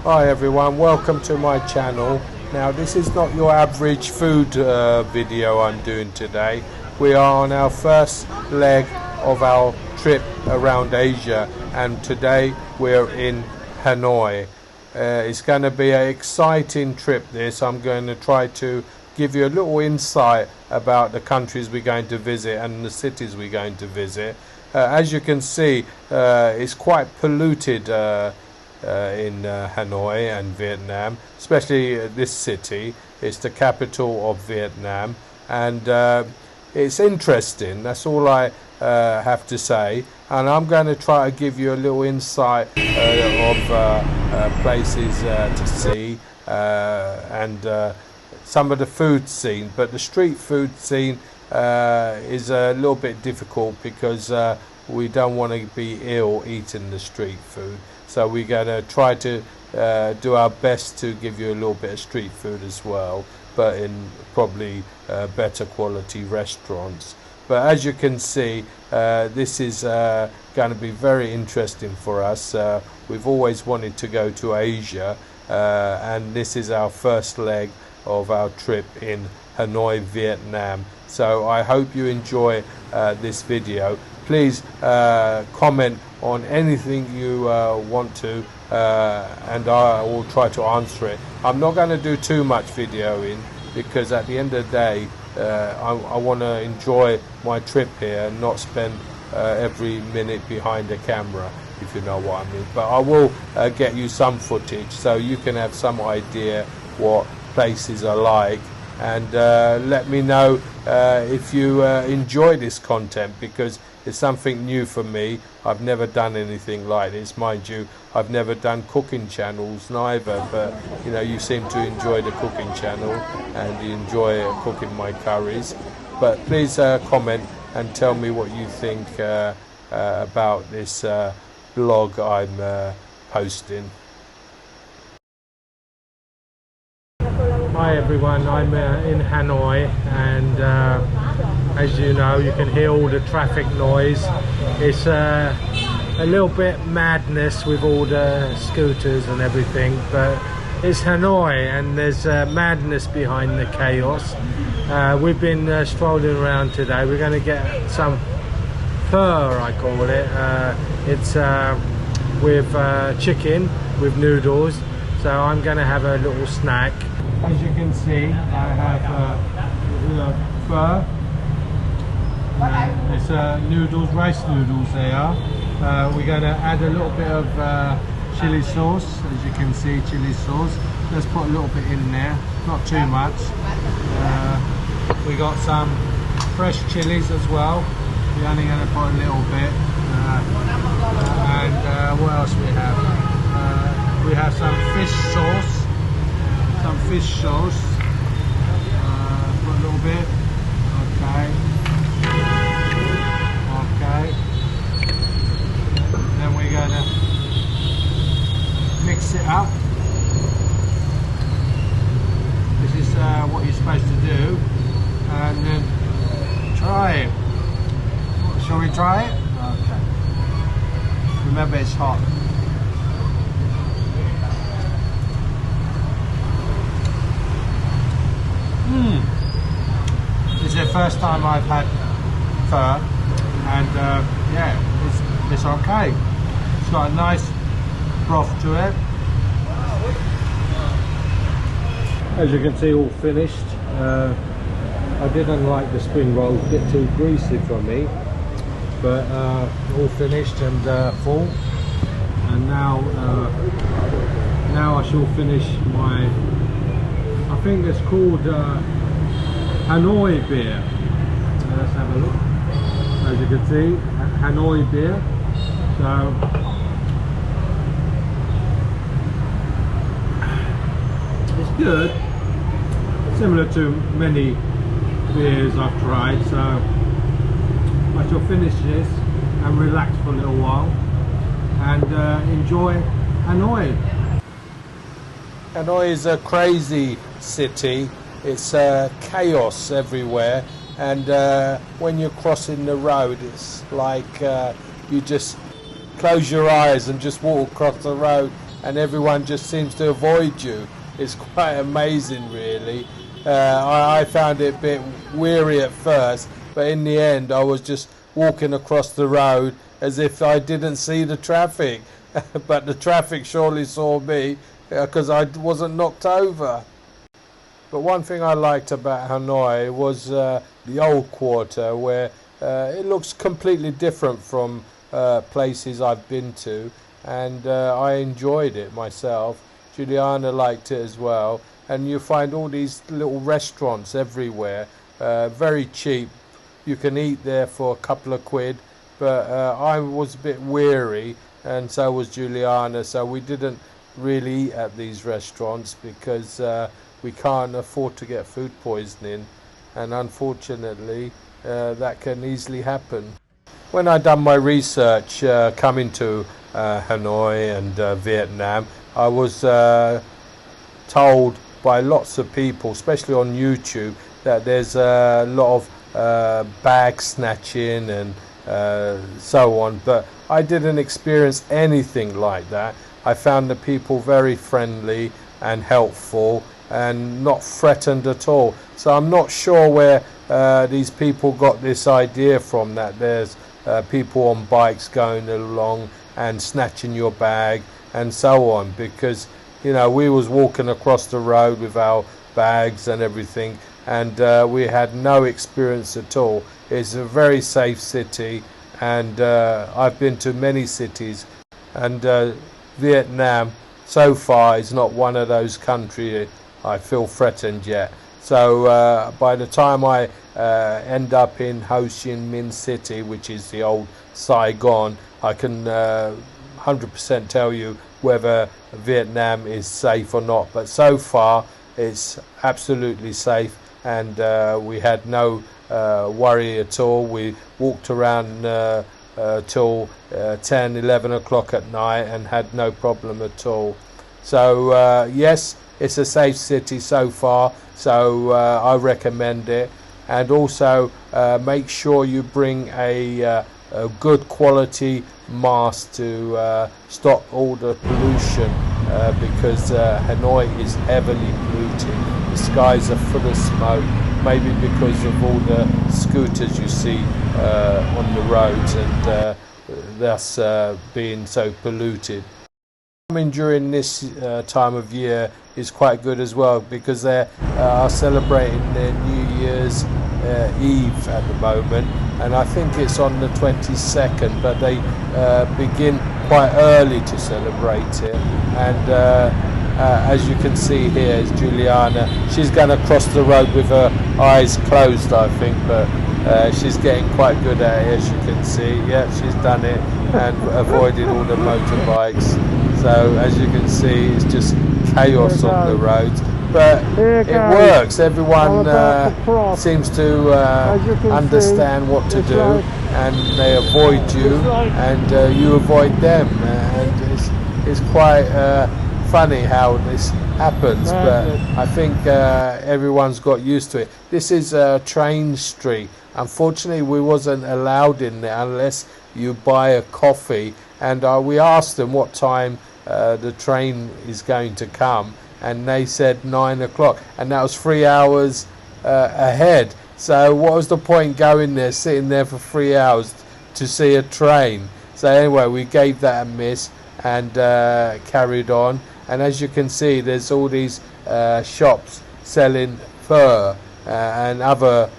Hi everyone, welcome to my channel. Now this is not your average food video I'm doing today. We are on our first leg of our trip around Asia, and today we're in Hanoi. It's going to be an exciting trip this. I'm going to try to give you a little insight about the countries we're going to visit and the cities we're going to visit. As you can see, it's quite polluted in Hanoi and Vietnam, especially this city. It's the capital of Vietnam, and it's interesting. That's all I have to say, and I'm going to try to give you a little insight of places to see and some of the food scene. But the street food scene is a little bit difficult because we don't want to be ill eating the street food. So we're going to try to do our best to give you a little bit of street food as well, but in probably better quality restaurants. But as you can see, this is going to be very interesting for us. We've always wanted to go to Asia, and this is our first leg of our trip in Hanoi, Vietnam. So I hope you enjoy this video. Please comment on anything you want to, and I will try to answer it. I'm not going to do too much videoing because at the end of the day I want to enjoy my trip here and not spend every minute behind the camera, if you know what I mean. But I will get you some footage so you can have some idea what places are like, and let me know if you enjoy this content, because it's something new for me. I've never done anything like this. Mind you, I've never done cooking channels neither, but you know, you seem to enjoy the cooking channel and you enjoy cooking my curries. But please comment and tell me what you think about this blog I'm posting. Hi everyone, I'm in Hanoi, and as you know, you can hear all the traffic noise. It's a little bit madness with all the scooters and everything, but it's Hanoi and there's madness behind the chaos. We've been strolling around today. We're going to get some pho, I call it. It's with chicken with noodles, so I'm going to have a little snack. As you can see, I have pho. It's noodles, rice noodles they are. We're going to add a little bit of chili sauce. As you can see, chili sauce. Let's put a little bit in there, not too much. We got some fresh chilies as well. We're only going to put a little bit. And what else we have? We have some fish sauce. Some fish sauce. Put a little bit. Okay. Okay. Then we're going to mix it up. This is what you're supposed to do. And then try it. Shall we try it? Okay. Remember, it's hot. This is the first time I've had pho, and yeah, it's okay. It's got a nice broth to it. As you can see, all finished. I didn't like the spring rolls, a bit too greasy for me, but all finished and full. And now I shall finish my, I think it's called Hanoi beer. Let's have a look. As you can see, Hanoi beer. So it's good, similar to many beers I've tried. So I shall finish this and relax for a little while and enjoy Hanoi. Hanoi is a crazy city. It's chaos everywhere, and when you're crossing the road, it's like you just close your eyes and just walk across the road and everyone just seems to avoid you. It's quite amazing, really. I found it a bit weary at first, but in the end I was just walking across the road as if I didn't see the traffic. But the traffic surely saw me because I wasn't knocked over. But one thing I liked about Hanoi was the old quarter, where it looks completely different from places I've been to, and I enjoyed it myself. Juliana liked it as well, and you find all these little restaurants everywhere, very cheap. You can eat there for a couple of quid, but I was a bit weary, and so was Juliana, so we didn't really eat at these restaurants because we can't afford to get food poisoning, and unfortunately that can easily happen. When I done my research coming to Hanoi and Vietnam, I was told by lots of people, especially on YouTube, that there's a lot of bag snatching and so on, but I didn't experience anything like that. I found the people very friendly and helpful and not threatened at all. So I'm not sure where these people got this idea from, that there's people on bikes going along and snatching your bag and so on, because you know, we was walking across the road with our bags and everything, and we had no experience at all. It's a very safe city, and I've been to many cities, and Vietnam so far is not one of those countries I feel threatened yet. So by the time I end up in Ho Chi Minh City, which is the old Saigon, I can 100% tell you whether Vietnam is safe or not. But so far it's absolutely safe, and we had no worry at all. We walked around till 10, 11 o'clock at night and had no problem at all. So yes, it's a safe city so far, so I recommend it. And also make sure you bring a good quality mask to stop all the pollution, because Hanoi is heavily polluted. The skies are full of smoke, maybe because of all the scooters you see on the roads, and thus being so polluted. Coming during this time of year is quite good as well, because they are celebrating their New Year's Eve at the moment, and I think it's on the 22nd, but they begin quite early to celebrate it. And as you can see here is Juliana. She's going to cross the road with her eyes closed, I think, but she's getting quite good at it, as you can see. Yeah, she's done it and avoided all the motorbikes. So as you can see, it's just chaos on the roads, but it works. Everyone seems to understand what to do, and they avoid you, and you avoid them, and it's quite funny how this happens, but I think everyone's got used to it. This is Train Street. Unfortunately, we wasn't allowed in there unless you buy a coffee, and we asked them what time the train is going to come, and they said 9 o'clock, and that was 3 hours ahead. So what was the point going there, sitting there for 3 hours to see a train? So anyway, we gave that a miss and carried on. And as you can see, there's all these shops selling pho and other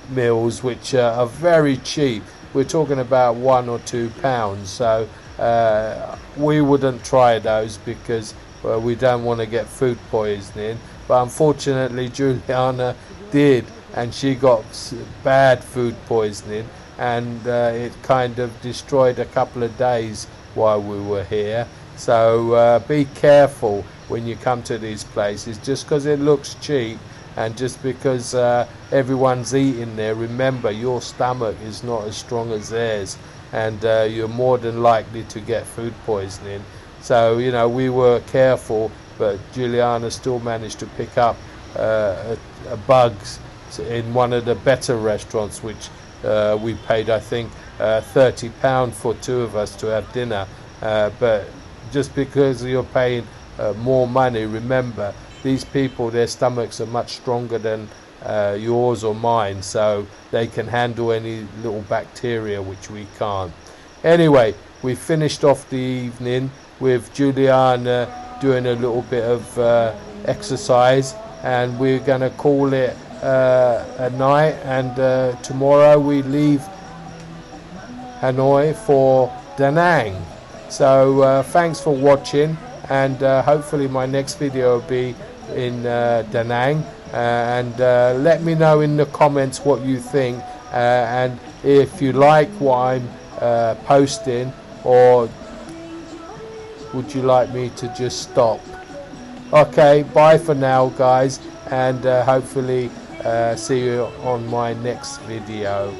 meals which are very cheap. We're talking about £1 or £2, so we wouldn't try those because we don't want to get food poisoning. But unfortunately Juliana did, and she got bad food poisoning, and it kind of destroyed a couple of days while we were here. So be careful when you come to these places. Just because it looks cheap and just because everyone's eating there, remember your stomach is not as strong as theirs, and you're more than likely to get food poisoning. So you know, we were careful, but Juliana still managed to pick up bugs in one of the better restaurants, which we paid I think £30 for two of us to have dinner, but just because you're paying more money. Remember, these people, their stomachs are much stronger than yours or mine, so they can handle any little bacteria which we can't. Anyway, we finished off the evening with Juliana doing a little bit of exercise, and we're going to call it a night, and tomorrow we leave Hanoi for Da Nang. So thanks for watching, and hopefully my next video will be in Da Nang, and let me know in the comments what you think, and if you like what I'm posting, or would you like me to just stop? Okay, bye for now guys, and hopefully see you on my next video.